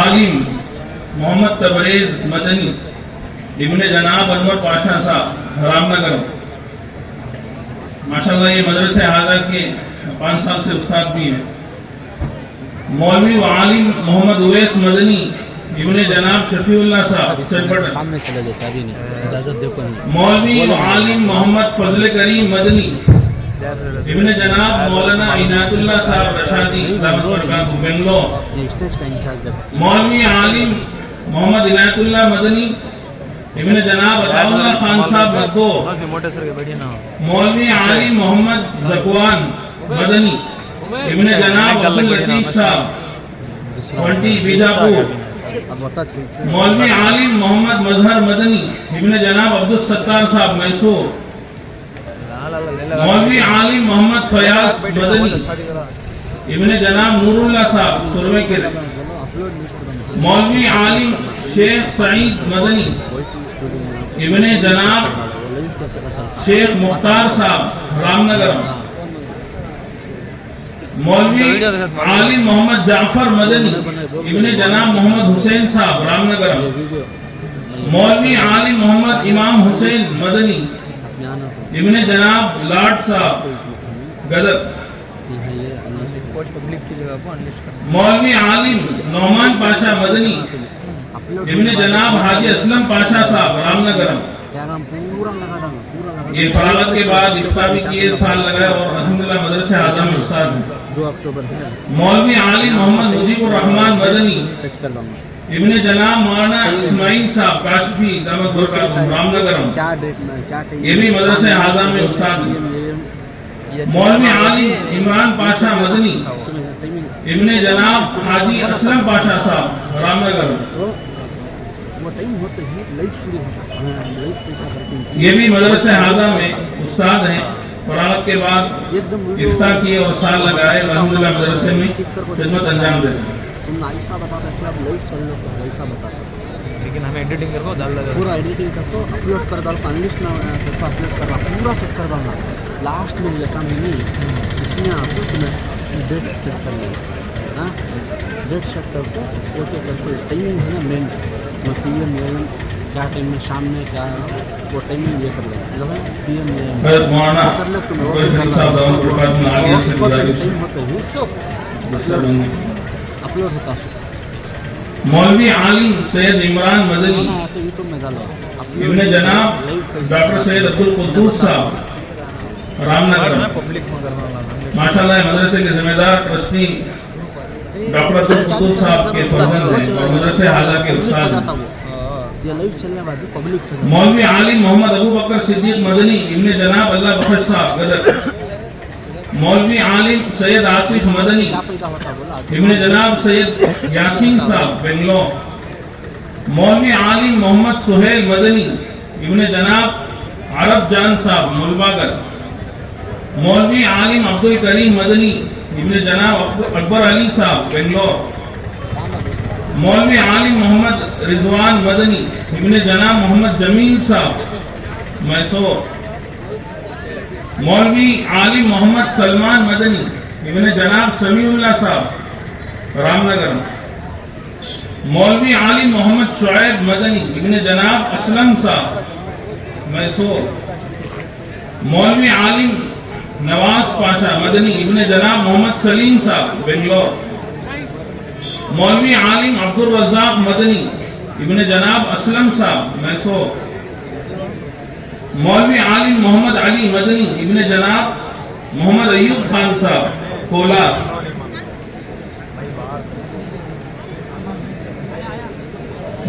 आलिम मोहम्मद तबरेज मदनी इब्ने जनाब अनवर पाशा साहब रामनगर। माशाल्लाह ये मदरसे हाजा के 5 साल से उस्ताद भी हैं। मौलवी व आलिम मोहम्मद उवैस मदनी इब्ने जनाब शफीउल्लाह साहब सरपट। सामने चले जाते अभी नहीं, इजाजत दे को नहीं। मौलवी व आलिम मोहम्मद फजल करीम मदनी इब्ने जनाब मौलाना इनायतुल्लाह साहब रशादी बेंगलोर। ये स्टेज का इंचार्ज है। मौलवी आलिम मोहम्मद इनायतुल्लाह मदनी इब्ने जनाब अताउल्लाह खान साहब मदो। मौलवी आलिम मोहम्मद जकवान मदनी इब्ने जनाब अब्दुल लतीफ साहब वंटी बीजापुर। मौलवी आलिम मोहम्मद मजहर मदनी इब्ने जनाब अब्दुल सत्तार साहब मैसूर। मौलवी आलिम मोहम्मद फयाज मदनी इब्ने जनाब नूरुल्लाह साहब सुरवेकेर। मौलवी आलिम शेख सईद मदनी इब्ने जनाब शेख मुख्तार साहब रामनगर। मौलवी आलिम मोहम्मद जाफर मदनी इब्ने जनाब मोहम्मद हुसैन साहब रामनगर। मौलवी आलिम मोहम्मद इमाम हुसैन मदनी इब्ने जनाब लाट साहब गदर। मौलवी आलिम नौमान पाशा मदनी इब्ने जनाब हाजी असलम पाशा साहब रामनगर। ये फरागत के बाद इफ्तार भी किए, साल लगाए और अल्हम्दुलिल्लाह मदरसे आज़म में उस्ताद हैं। 2 अक्टूबर है। मौलवी आलिम मोहम्मद मुजीबुर रहमान मदनी इब्ने जनाब मौलाना इस्माइल साहब काशफी दामत बरकातहू रामनगर। क्या डेट में क्या टाइम? ये भी मदरसे आज़म में उस्ताद हैं। मौलवी आलिम इमरान पाशा मदनी इब्ने जनाब हाजी असलम पाशा साहब रामनगर। वो टाइम होते ही लाइव शुरू होता है, लाइव पैसा करते हैं। ये भी मदरसे हाजा में उस्ताद हैं। फरागत के बाद इफ्तार किए और साल लगाए, अल्हम्दुलिल्लाह मदरसे में खिदमत अंजाम दे। तुम ऐसा बताते कि आप लाइव चल रहे हो, ऐसा बताते, लेकिन हमें एडिटिंग करके डाल लगा, पूरा एडिटिंग करके अपलोड कर डाल, इंग्लिश में अपलोड करना, पूरा सेट कर डालना। लास्ट में ये काम नहीं, इसमें आपको तुम्हें डेट सेट करनी है। हाँ, डेट सेट करके ओके करके टाइमिंग है ना मेन, PM AM क्या टाइम में, शाम में क्या वो टाइमिंग ये कर लो, PM AM कर ले तुम्हें टाइम होते ही अपलोड होता। मौलवी आलिम सैयद इमरान मदनी यूट्यूब में डालो इब्ने जनाब डॉक्टर सैयद अब्दुल कुद्दूस साहब रामनगर। माशाल्लाह मदरसे के जिम्मेदार ट्रस्टी डॉक्टर अब्दुल कुद्दूस साहब के फर्जंद हैं और मदरसे हाजा के उस्ताद हैं। मौलवी आलिम मोहम्मद अबू बकर सिद्दीक मदनी इब्ने जनाब अल्लाह बख्श साहब गदर। मौलवी आलिम सैयद आसिफ मदनी इब्ने जनाब सैयद यासीन साहब बेंगलोर। मौलवी आलिम मोहम्मद सुहेल मदनी इब्ने जनाब अरब जान साहब मुलबागर। मौलवी आलिम अब्दुल करीम मदनी इब्ने जनाब अकबर अली साहब बेंगलोर। मौलवी आलिम मोहम्मद रिजवान मदनी इब्ने जनाब मोहम्मद जमील साहब मैसूर। मौलवी आलिम मोहम्मद सलमान मदनी इब्ने जनाब समीउल्लाह साहब रामनगर। मौलवी आलिम मोहम्मद शुएब मदनी इब्ने जनाब असलम साहब मैसूर। मौलवी आलिम नवाज पाशा मदनी इब्ने जनाब मोहम्मद सलीम साहब बेंगलोर। मौलवी आलिम अब्दुल रज़ाक मदनी इब्ने जनाब असलम साहब मैसूर। मौलवी आलिम मोहम्मद अली मदनी इब्ने जनाब मोहम्मद अयूब खान साहब कोलार।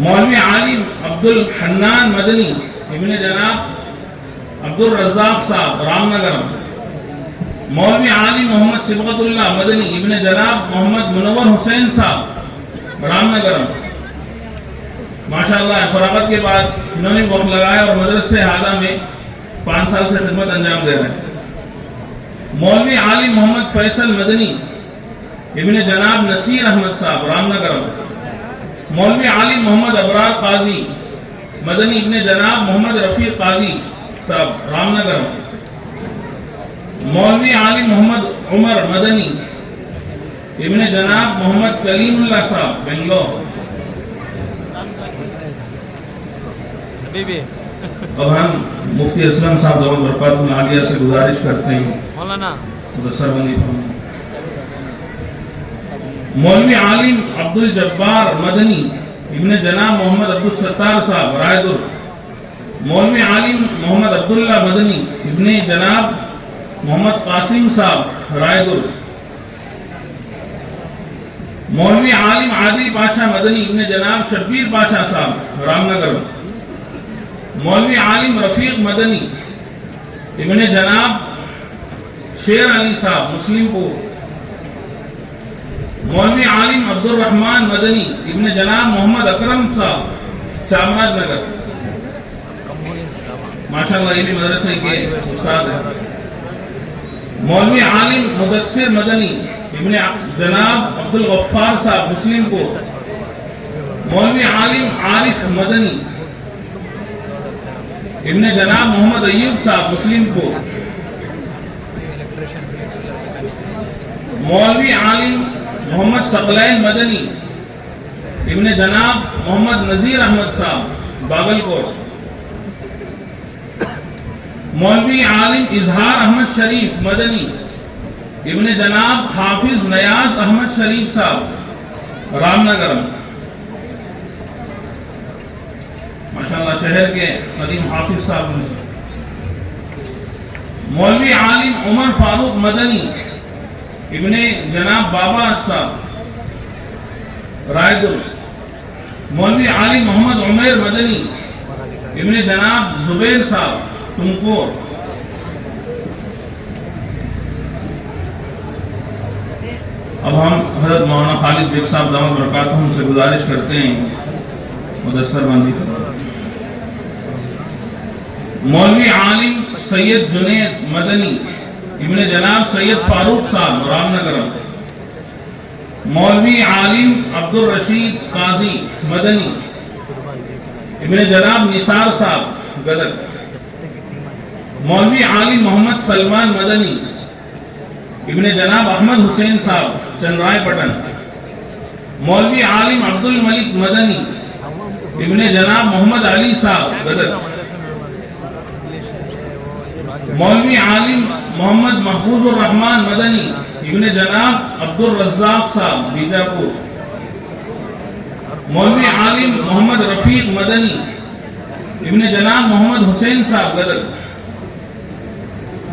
मौलवी आलिम अब्दुल हन्नान मदनी इब्ने जनाब अब्दुल रज़ाक साहब रामनगर। मौलवी आलिम मोहम्मद सिबगतुल्लाह मदनी इब्ने जनाब मोहम्मद मुनव्वर हुसैन साहब रामनगर। माशाअल्लाह फरागत के बाद इन्होंने वक्त लगाया और मदरसे हाजा में 5 साल से खिदमत अंजाम दे रहे हैं। मौलवी आलिम मोहम्मद फैसल मदनी इब्ने जनाब नसीर अहमद साहब रामनगर। मौलवी आलिम मोहम्मद अबरार काजी मदनी इब्ने जनाब मोहम्मद रफीक काजी साहब रामनगर। मौलवी आलिम मोहम्मद उमर मदनी इब्ने जनाब मोहम्मद कलीमुल्लाह साहब बेंगलोर। ابھی بھی اب ہم مفتی اسلم صاحب دامت برکاتہ عالیہ سے گزارش کرتے ہیں مولانا مدثر بندی فرمائیں۔ مولوی عالم عبد الجبار مدنی ابن جناب محمد عبد الستار صاحب رائے در۔ مولوی عالم محمد عبداللہ مدنی ابن جناب محمد قاسم صاحب رائے در۔ مولوی عالم عادل پاشا مدنی ابن جناب شبیر پاشا صاحب رام نگر۔ مولوی عالم رفیق مدنی ابن جناب شیر علی صاحب مسلم پور۔ مولوی عالم عبد الرحمن مدنی ابن جناب محمد اکرم صاحب چامراج نگر۔ ماشاءاللہ یہ بھی مدرسے کے استاد ہیں۔ مولوی عالم مدثر مدنی ابن جناب عبد الغفار صاحب مسلم پور۔ مولوی عالم عارف مدنی ابن جناب محمد ایوب صاحب مسلم پور۔ مولوی عالم محمد ثقلین مدنی ابن جناب محمد نذیر احمد صاحب باگل کوٹ۔ مولوی عالم اظہار احمد شریف مدنی ابن جناب حافظ نیاز احمد شریف صاحب رام نگر۔ ماشاءاللہ شہر کے قدیم حافظ صاحب نے۔ مولوی عالم عمر فاروق مدنی ابن جناب بابا صاحب رائے در۔ مولوی عالم محمد عمیر مدنی ابن جناب زبیر صاحب تمکور۔ اب ہم حضرت مولانا خالد بیگ صاحب دامت برکاتہ سے گزارش کرتے ہیں مدثر بندی۔ مولوی عالم سید جنید مدنی ابن جناب سید فاروق صاحب رام نگر۔ مولوی عالم عبد الرشید قاضی مدنی ابن جناب نثار صاحب گدر۔ مولوی عالم محمد سلمان مدنی ابن جناب احمد حسین صاحب چنرائے پٹن۔ مولوی عالم عبد الملک مدنی ابن جناب محمد علی صاحب گدر۔ مولوی عالم محمد محفوظ الرحمن مدنی ابن جناب عبد الرزاق صاحب بیجاپور۔ مولوی عالم محمد رفیق مدنی ابن جناب محمد حسین صاحب گدر۔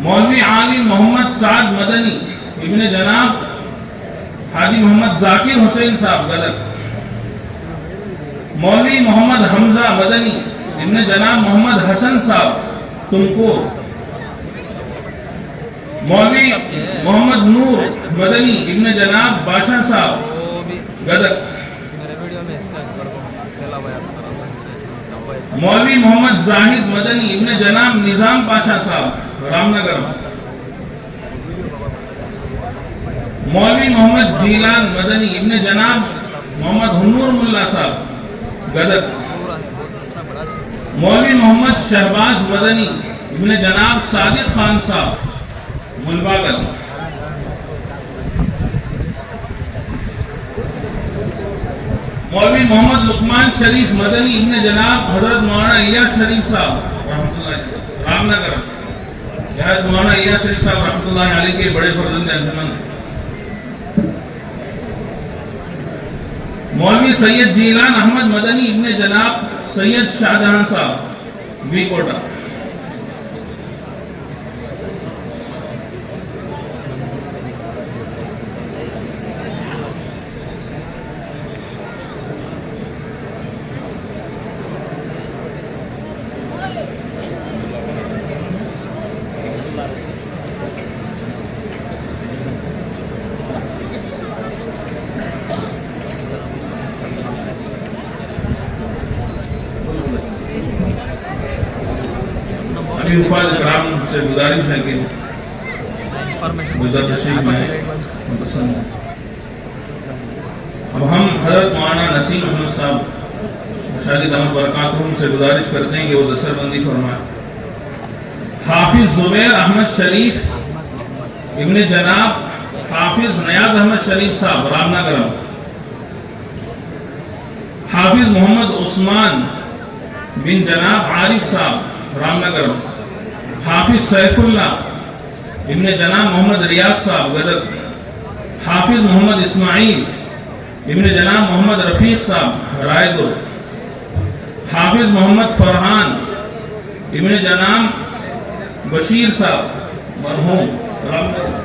مولوی عالم محمد سعد مدنی ابن جناب حاجی محمد ذاکر حسین صاحب گدر۔ مولوی محمد حمزہ مدنی ابن جناب محمد حسن صاحب تمکور۔ مولوی محمد نور مدنی ابن جناب بادشاہ صاحب گدر۔ مولوی محمد زاہد مدنی ابن جناب نظام پاشا صاحب رام نگر۔ مولوی محمد جیلان مدنی ابن جناب محمد ہنور ملا صاحب گدر۔ مولوی محمد شہباز مدنی ابن جناب صادق خان صاحب ملباگل۔ مولوی محمد لقمان شریف مدنی ابن جناب حضرت مولانا الیاس شریف صاحب رحمۃ اللہ رام نگر۔ حضرت مولانا الیاس شریف صاحب رحمۃ اللہ علیہ کے بڑے فرزند انجمن۔ مولوی سید جیلان احمد مدنی ابن جناب سید شاہجہاں صاحب وی کوٹا۔ ابھی حفاظ اکرام سے گزارش ہے کہ گزر تشریف میں پسند ہے۔ اب ہم حضرت مولانا نسیم احمد صاحب مشاہد دامت برکاتہ سے گزارش کرتے ہیں کہ وہ دستر بندی فرمائیں۔ حافظ زبیر احمد شریف ابن جناب حافظ نیاز احمد شریف صاحب رام نگر۔ حافظ محمد عثمان बिन जनाब आरिफ साहब रामनगर, हाफिज सैफुल्लाह इब्न जनाब मोहम्मद रियाज साहब गदर, हाफिज मोहम्मद इस्माइल इब्न जनाब मोहम्मद रफीक साहब रायदुर, हाफिज मोहम्मद फरहान इब्न जनाब बशीर साहब मरहूम रामनगर।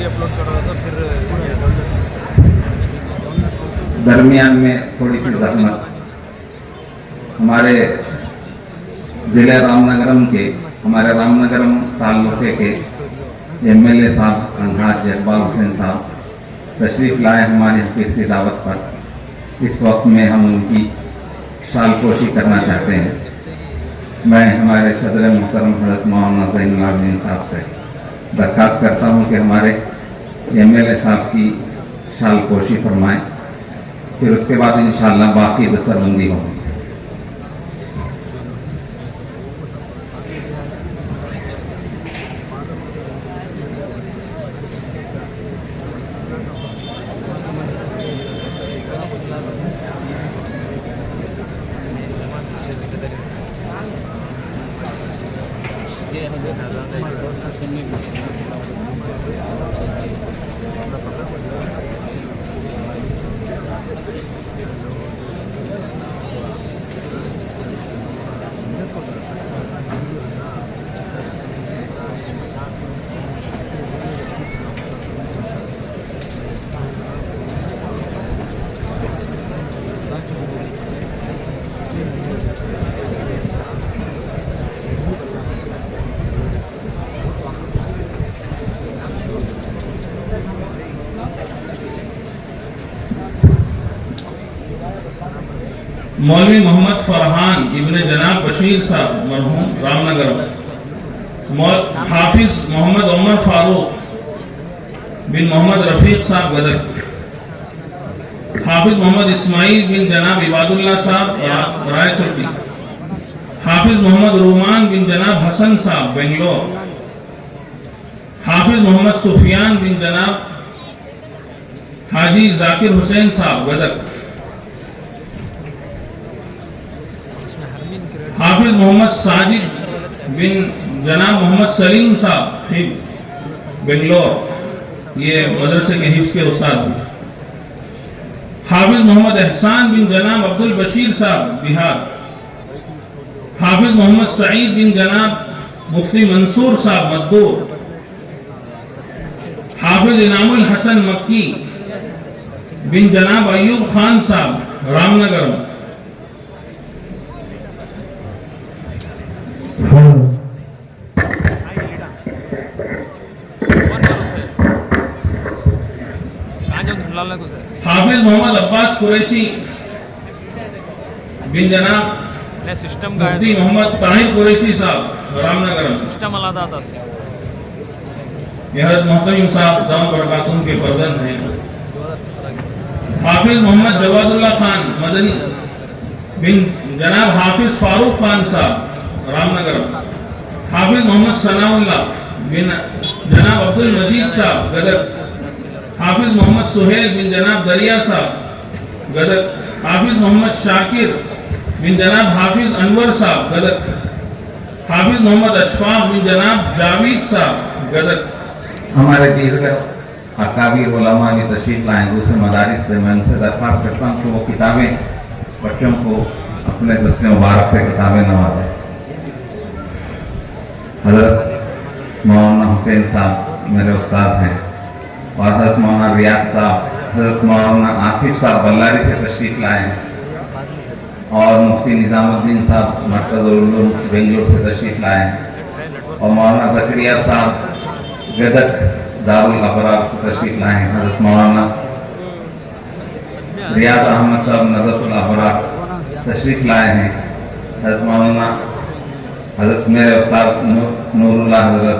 अपलोड कर रहा था फिर दरमियान में थोड़ी सी जहमत, हमारे ज़िले रामनगरम के हमारे रामनगरम तालुके के एमएलए साहब अंधाज इकबाल हुसैन साहब तशरीफ़ लाए हमारी हकीकी दावत पर। इस वक्त में हम उनकी शालपोशी करना चाहते हैं। मैं हमारे सदर मुहतरम हज़रत मौलाना ज़ैनुल आबिदीन साहब से दरख्वास्त करता हूँ कि हमारे एमएलए साहब की शालपोशी फरमाएं, फिर उसके बाद इंशाअल्लाह बाकी दस्तरबंदी होगी। मौलवी मोहम्मद फरहान इब्न जनाब बशीर साहब मरहूम रामनगर, हाफिज मोहम्मद उमर फारूक बिन मोहम्मद रफीक साहब गदर, हाफिज मोहम्मद इस्माइल बिन जनाब इबादुल्लाह साहब रायचोटी, हाफिज मोहम्मद रूमान बिन जनाब हसन साहब बेंगलोर, हाफिज मोहम्मद सुफियान बिन जनाब हाजी जाकिर हुसैन साहब गदर, हाफिज मोहम्मद साजिद बिन जनाब मोहम्मद सलीम साहब बेंगलोर, ये मदरसे के हिफ्ज के उस्ताद हैं, हाफिज मोहम्मद एहसान बिन जनाब अब्दुल बशीर साहब बिहार, हाफिज मोहम्मद सईद बिन जनाब मुफ्ती मंसूर साहब मददूर, हाफिज इनामुल हसन मक्की बिन जनाब अयूब खान साहब रामनगर, हाफिज मोहम्मद अब्बास कुरैशी बिन जनाब सिस्टम मुफ्ती मोहम्मद ताहिर कुरैशी साहब रामनगर, सिस्टम अलादा था यह मोहतरम साहब दाम बरकातुम के फर्जंद हैं। हाफिज मोहम्मद जवादुल्लाह खान मदनी बिन जनाब हाफिज फारूक खान साहब रामनगर, हाफिज मोहम्मद सनाउल्लाह बिन जनाब अब्दुल मजीद साहब गदर, हाफिज मोहम्मद सुहेल बिन जनाब दरिया साहब गदर, हाफिज मोहम्मद शाकिर बिन जनाब हाफिज अनवर साहब गदर, हाफिज मोहम्मद अशफाक बिन जनाब जावेद साहब गदर। हमारे दीगर अकाबीर उलमा की तशरीफ लाएँ दूसरे मदारिस से, मैं उनसे दरख्वास्त करता हूँ कि वो किताबें बच्चों को अपने दस्ते मुबारक से किताबें नवाजें। हज़रत मौलाना हुसैन साहब मेरे उस्ताद हैं और हज़रत मौलाना रियाज साहब, हज़रत मौलाना आसिफ साहब बल्लारी से तशरीफ लाए हैं। और मुफ्ती निज़ामुद्दीन साहब मरकज़ुल उलूम बेंगलुरु से तशरीफ़ लाए हैं और मौलाना ज़करिया साहब गदक दारुल अबरार से तशरीफ़ लाए हैं। हज़रत मौलाना रियाज अहमद साहब नज़रतुल अबरार तशरीफ़ लाए हैं। हज़रत मौलाना हज़रत मेरे उस्ताद नूरुल्लाह हज़रत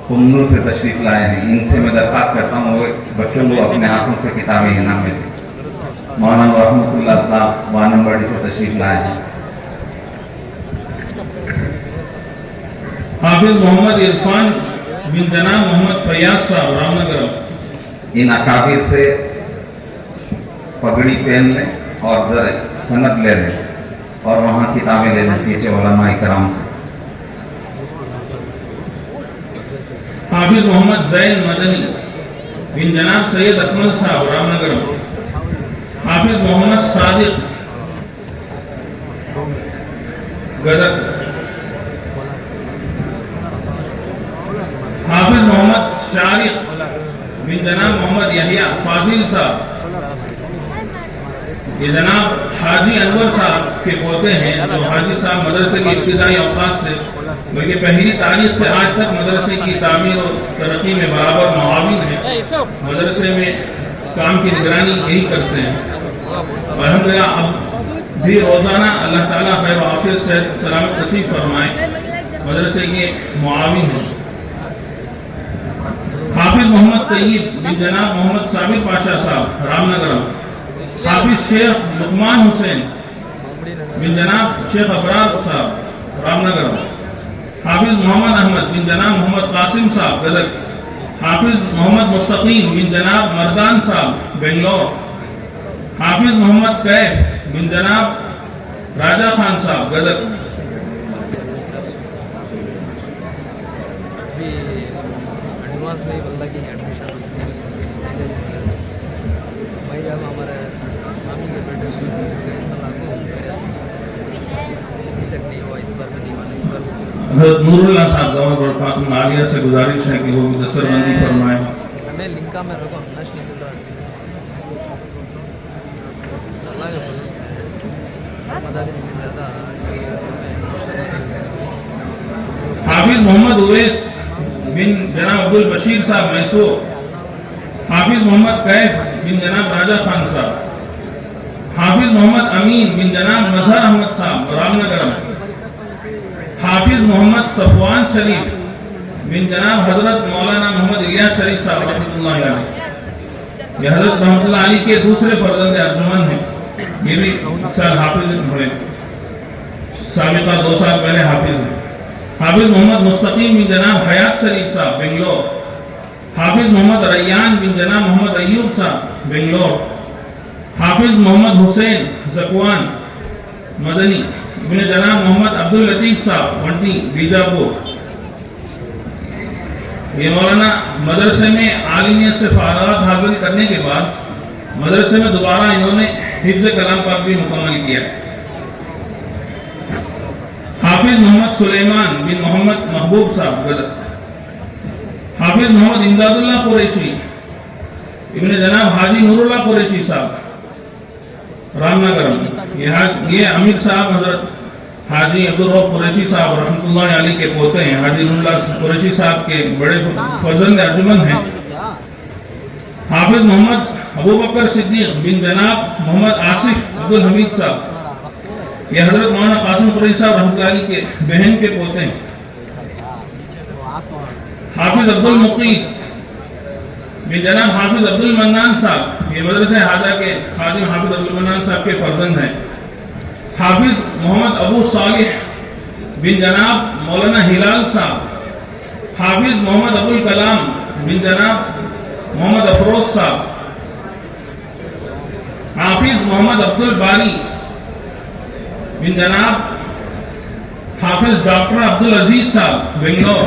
कुन्नूर से तशरीफ़ लाए हैं। इनसे मैं दरख्वास्त करता हूँ वो बच्चों को अपने हाथों से किताबें इनाम में दें। मौलाना रहमतुल्लाह साहब वानमबाड़ी से तशरीफ़ लाए हैं। हाफिज मोहम्मद इरफान बिन जनाब मोहम्मद फैयाज साहब रामनगर। इन अकाबिर से पगड़ी पहन लें और सनद ले लें और वहाँ किताबें ले लें पीछे उलमा इकराम से। हाफिज मोहम्मद जैन मदनी बिन जनाब सैयद अकमल साहब रामनगर। हाफिज मोहम्मद सादिक गदर। हाफिज मोहम्मद शारिक बिन जनाब मोहम्मद यहिया फाजिल साहब, ये जनाब हाजी अनवर साहब के पोते हैं, जो हाजी साहब मदरसे की इब्तिदाई औकात से बल्कि पहली तारीख से आज तक मदरसे की तामीर और तरक्की में बराबर मुआविन है। मदरसे में काम की निगरानी यही करते हैं। अल्हम्दुलिल्लाह अब भी रोज़ाना अल्लाह ताला खैर आफियत से सलामत नसीब फरमाए, मदरसे के मुआविन हैं। हाफिज मोहम्मद तैयब बिन जनाब मोहम्मद साबिर पाशा साहब रामनगर। हाफिज शेख लुकमान हुसैन बिन जनाब शेख अबरार साहब रामनगर। हाफिज मोहम्मद अहमद बिन जनाब मोहम्मद कासिम साहब गदर। हाफिज मोहम्मद मुस्तकीम बिन जनाब मर्दान साहब बेंगलोर। हाफिज मोहम्मद कैफ बिन जनाब राजा खान साहब गदर। एडवांस में बल्ला की एडमिशन भाई जब हमारे मामी के बेटे गए साल आगे अभी तक नहीं हुआ, इस बार में नहीं हुआ, इस बार हज़रत नूरुल्लाह साहब गवर्नर फातिमा आलिया से गुजारिश है कि वो मुदस्सरबंदी फरमाएं। हमें लिंका में रखो, नश नहीं मिल रहा अल्लाह के फजल से मदारिस से ज़्यादा हाफिज मोहम्मद उवैस बिन जनाब अब्दुल बशीर साहब मैसूर। हाफिज मोहम्मद कैफ बिन जनाब राजा खान साहब। हाफिज मोहम्मद अमीन बिन जनाब मजहर अहमद साहब रामनगर। हाफिज मोहम्मद सफवान शरीफ बिन जनाब हजरत मौलाना मोहम्मद इलियास शरीफ साहब रहमतुल्लाह अलैह। ये हजरत रहमतुल्लाह अलैह के दूसरे फर्जंद अर्जुमन हैं। ये भी इस साल हाफिज हुए, साबिका 2 साल पहले हाफिज हैं। हाफिज मोहम्मद मुस्तकीम बिन जनाब हयात शरीफ साहब बेंगलोर। हाफिज मोहम्मद रैयान बिन जनाब मोहम्मद अयूब साहब बेंगलोर। हाफिज मोहम्मद हुसैन जकवान मदनी बिन जनाब मोहम्मद अब्दुल लतीफ साहब वंटी बीजापुर। ये मौलाना मदरसे में आलिमियत से फारात हासिल करने के बाद मदरसे में दोबारा इन्होंने हिफ्ज़ कलाम पाक भी मुकम्मल किया। हाफिज मोहम्मद सुलेमान बिन मोहम्मद महबूब साहब गदर। हाफिज मोहम्मद इमदादुल्लाह कुरैशी इब्न जनाब हाजी नूरुल्लाह कुरैशी साहब रामनगर। ये अमीर साहब हजरत हाजी अब्दुल रऊफ कुरैशी साहब रहमतुल्लाह अलैह के पोते हैं। हाजी नूरुल्लाह कुरैशी साहब के बड़े फर्जंद अर्जुमन हैं। हाफिज मोहम्मद अबू बकर सिद्दीक बिन जनाब मोहम्मद आसिफ अब्दुल हमीद साहब, ये हजरत मौलाना कासिम कुरैशी साहब रहमतुल्लाह अलैह के बहन के पोते हैं। हाफिज अब्दुल मुकीद बिन जनाब हाफिज अब्दुल मन्नान साहब, ये मदरसे हाजा के खादिम हाफिज अब्दुल मन्नान साहब के फर्जंद हैं। हाफिज मोहम्मद अबू सालिह बिन जनाब मौलाना हिलाल साहब। हाफिज मोहम्मद अबुल कलाम बिन जनाब मोहम्मद अफरोज साहब। हाफिज मोहम्मद अब्दुल बारी बिन जनाब हाफिज डॉक्टर अब्दुल अजीज साहब बेंगलोर।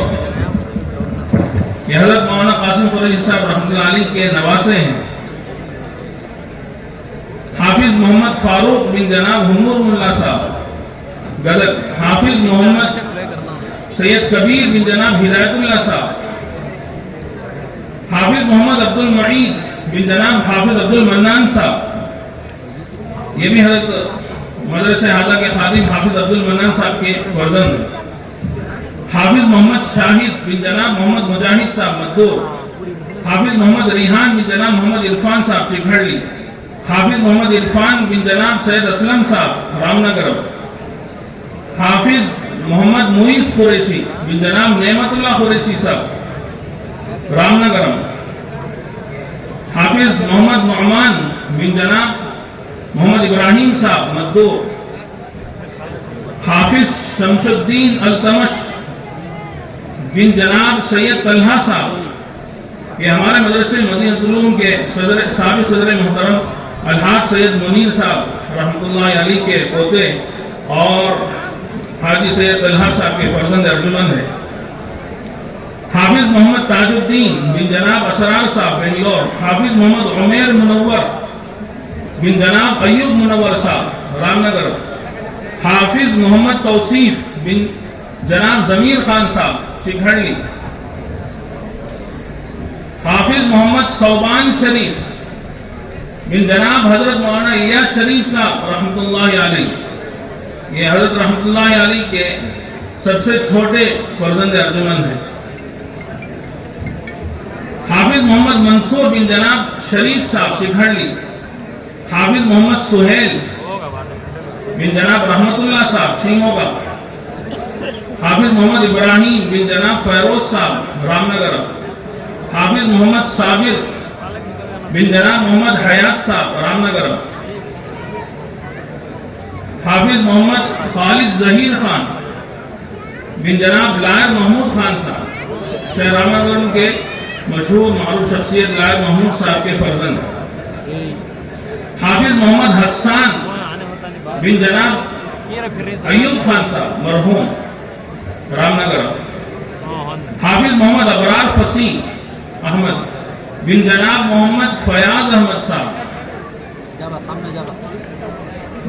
ये हजरत मौलाना कासिम कुरैशी साहब रहमतुल्लाह अलैह के नवासे हैं। हाफिज मोहम्मद फारूक बिन जनाब हुमूर मुल्ला साहब गदर। हाफिज मोहम्मद सैयद कबीर बिन जनाब हिदायतुल्लाह साहब। हाफिज मोहम्मद अब्दुल मईद बिन जनाब हाफिज अब्दुल मन्नान साहब, ये भी हजरत مدرسہ اعلیٰ کے خادم حافظ عبد المنان صاحب کے فرزند ہیں۔ حافظ محمد شاہد بن جناب محمد مجاہد صاحب مدور، حافظ محمد ریحان بن جناب محمد عرفان صاحب چکھڑلی، حافظ محمد عرفان بن جناب سید اسلم صاحب رام نگرم، حافظ محمد موئیز قریشی بن جناب نعمت اللہ قریشی صاحب رام نگرم، حافظ محمد نعمان بن جناب محمد ابراہیم صاحب مدور، حافظ شمس الدین التمش بن جناب سید طلحہ صاحب، یہ ہمارے مدرسے مدینہ العلوم کے سابق صدر محترم الحاج سید منیر صاحب رحمۃ اللہ علیہ کے پوتے اور حاجی سید طلحہ صاحب کے فرزند ارجمند ہیں۔ حافظ محمد تاج الدین بن جناب اسرار صاحب بنگلور، حافظ محمد عمیر منور بن جناب ایوب منور صاحب رام نگر، حافظ محمد توصیف بن جناب ضمیر خان صاحب چکھڑلی، حافظ محمد صوبان شریف بن جناب حضرت مولانا الیاس شریف صاحب رحمۃ اللہ علیہ، یہ حضرت رحمۃ اللہ علیہ کے سب سے چھوٹے فرزند ارجمند ہیں۔ حافظ محمد منصور بن جناب شریف صاحب چکھڑلی، حافظ محمد سہیل بن جناب رحمت اللہ صاحب شیموگا، حافظ محمد ابراہیم بن جناب فیروز صاحب رام نگر، حافظ محمد صابر بن جناب محمد حیات صاحب رام نگر، حافظ محمد خالد ظہیر خان بن جناب لائر محمود خان صاحب شہر رام نگر کے مشہور معروف شخصیت لائر محمود صاحب کے فرزند، حافظ محمد حسان بن جناب ایوب خان صاحب مرحوم رام نگر، حافظ محمد ابرار فصیح احمد بن جناب محمد فیاض احمد صاحب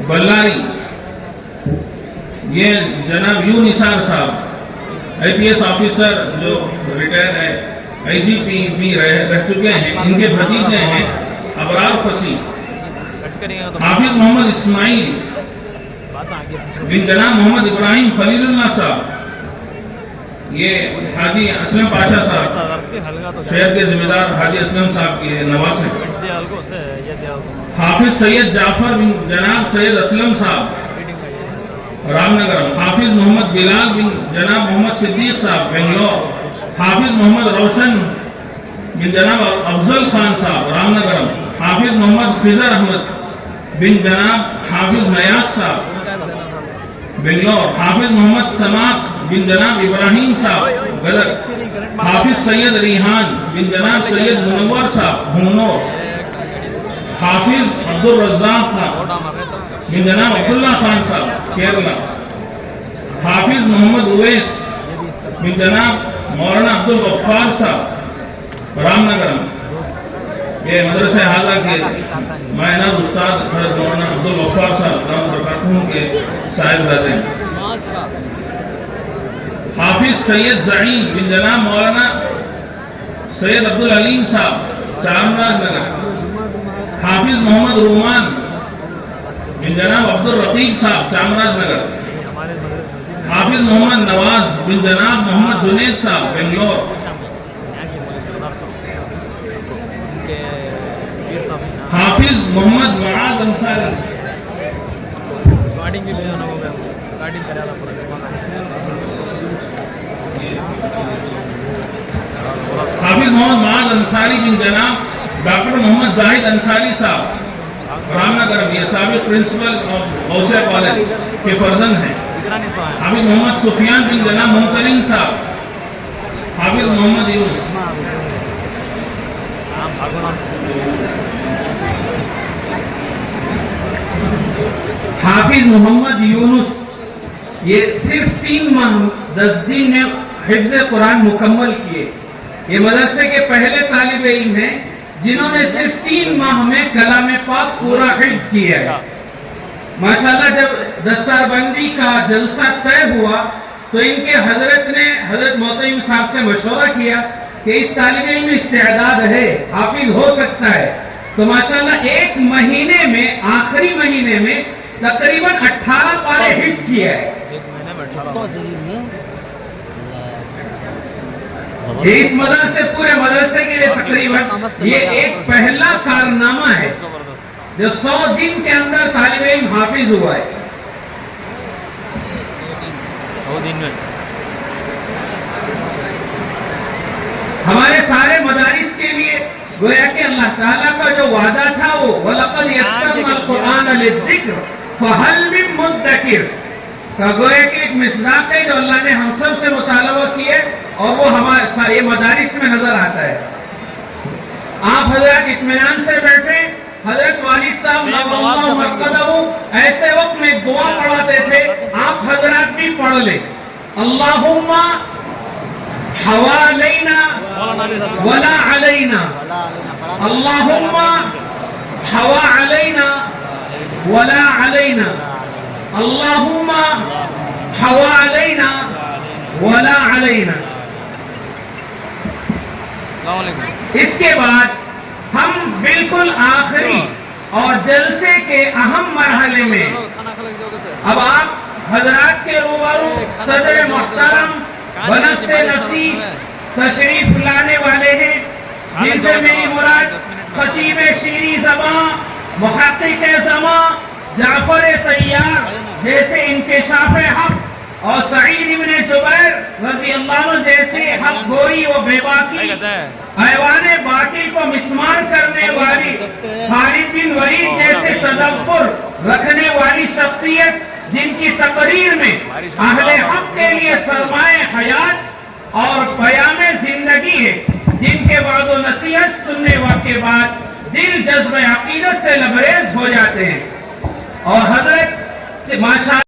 بلاری، یہ جناب یو نثار صاحب آئی پی ایس آفیسر جو ریٹائر ہے، آئی جی پی بھی رہ چکے ہیں، ان کے بھتیجے ہیں ابرار فصیح، حافظ محمد اسماعیل بن جناب محمد ابراہیم خلیل اللہ صاحب، یہ حاجی اسلم پاشا صاحب شہر کے ذمہ دار حاجی اسلم صاحب کے نواز ہیں، حافظ سید جعفر بن جناب سید اسلم صاحب رام نگر، حافظ محمد بلال بن جناب محمد صدیق صاحب بنگلور، حافظ محمد روشن بن جناب افضل خان صاحب رام نگر، حافظ محمد خضر احمد بن جناب حافظ نیاز صاحب بنگلور، حافظ محمد سماق بن جناب ابراہیم صاحب گدر، حافظ سید ریحان بن جناب سید منور صاحب ہمنور، حافظ عبد الرزاق خان بن جناب عبداللہ خان صاحب کیرلا، حافظ محمد اویس بن جناب مولانا عبد الغفار صاحب رام نگر، یہ مدرسہ اعلیٰ کے معنیٰ استاد حضرت مولانا عبد الغفار صاحب رام برکاتہم کے صاحبزادے ہیں، حافظ سید زعیم بن جناب مولانا سید عبد العلیم صاحب چارمراج نگر، حافظ محمد رومان بن جناب عبد الرقیق صاحب چامراج نگر، حافظ محمد نواز بن جناب محمد جنید صاحب بنگلور، حافظ محمد معاذ انصاری، حافظ محمد معاذ انصاری بن جناب ڈاکٹر محمد زاہد انصاری صاحب رام نگر، یہ سابق پرنسپل غوثیہ کالج کے فرزند ہیں، حافظ محمد سفیان بن جناب ممتنین صاحب، حافظ محمد یونس، حافظ محمد یونس یہ صرف 3 ماہ 10 دن میں حفظ قرآن مکمل کیے، یہ مدرسے کے پہلے طالب علم ہیں جنہوں نے صرف 3 ماہ میں کلام پاک پورا حفظ کیا ہے۔ ماشاءاللہ جب دستار بندی کا جلسہ طے ہوا تو ان کے حضرت نے حضرت محترم صاحب سے مشورہ کیا کہ اس طالب علم میں استعداد ہے، حافظ ہو سکتا ہے، تو ماشاءاللہ 1 مہینے میں آخری مہینے میں तकरीबन 18 पारे हिफ्ज किया है। एक महीने में 18 तो ज़मीन में ये इस मदरसे पूरे मदरसे के लिए तकरीबन ये एक पहला कारनामा है जबरदस्त। जो 100 दिन के अंदर तालिब इल्म हाफिज हुआ है। 2 दिन में हमारे सारे मदारिस के लिए गोया कि अल्लाह ताला का जो वादा था वो वलक़द यस्सरनल कुरान लिज़्ज़िक्र फहल मिन मुद्दकिर का गोया कि एक मिसदाक है जो अल्लाह ने हम सब से मुतालबा की है और वो हमारे सारे मदारिस में नजर आता है। आप हजरत इत्मीनान से बैठे, हजरत वालिद साहब नव्वरअल्लाहु मरकदहू ऐसे वक्त में दुआ पढ़ाते थे, आप हजरत भी पढ़ ले, अल्लाहुम्मा हवालैना मौलाना भी साहब वला अलैना, वाला लेना पड़ा अल्लाहुम्मा हवा अलैना वला अलैना, अल्लाहुम्मा हवा अलैना वला अलैना। अस्सलाम वालेकुम। इसके बाद हम बिल्कुल आखिरी और जलसे के अहम मरहले में खाना खा लग जाओगे तो अब आप हजरात के रूबरू सदर मुहतरम बनफ्स नफसी तशरीफ लाने वाले हैं, जिनसे मेरी मुराद खतीब शीरी ज़बां, मुहक्किक ज़मां जाफर तैयार जैसे इंकिशाफ हक और सईद इब्न जुबैर रज़ी अल्लाह अन्हु जैसे हक गोई व बेबाकी क्या कहते हैं? ऐवान बाकी को मिसमार करने वाली खालिद बिन वलीद जैसे तदब्बुर रखने वाली शख्सियत, जिनकी तकरीर में अहले हक के लिए सरमाए हयात और पयामे जिंदगी है, जिनके वादो नसीहत सुनने के बाद दिल जज्ब अकीदत से लबरेज हो जाते हैं। और हजरत माशा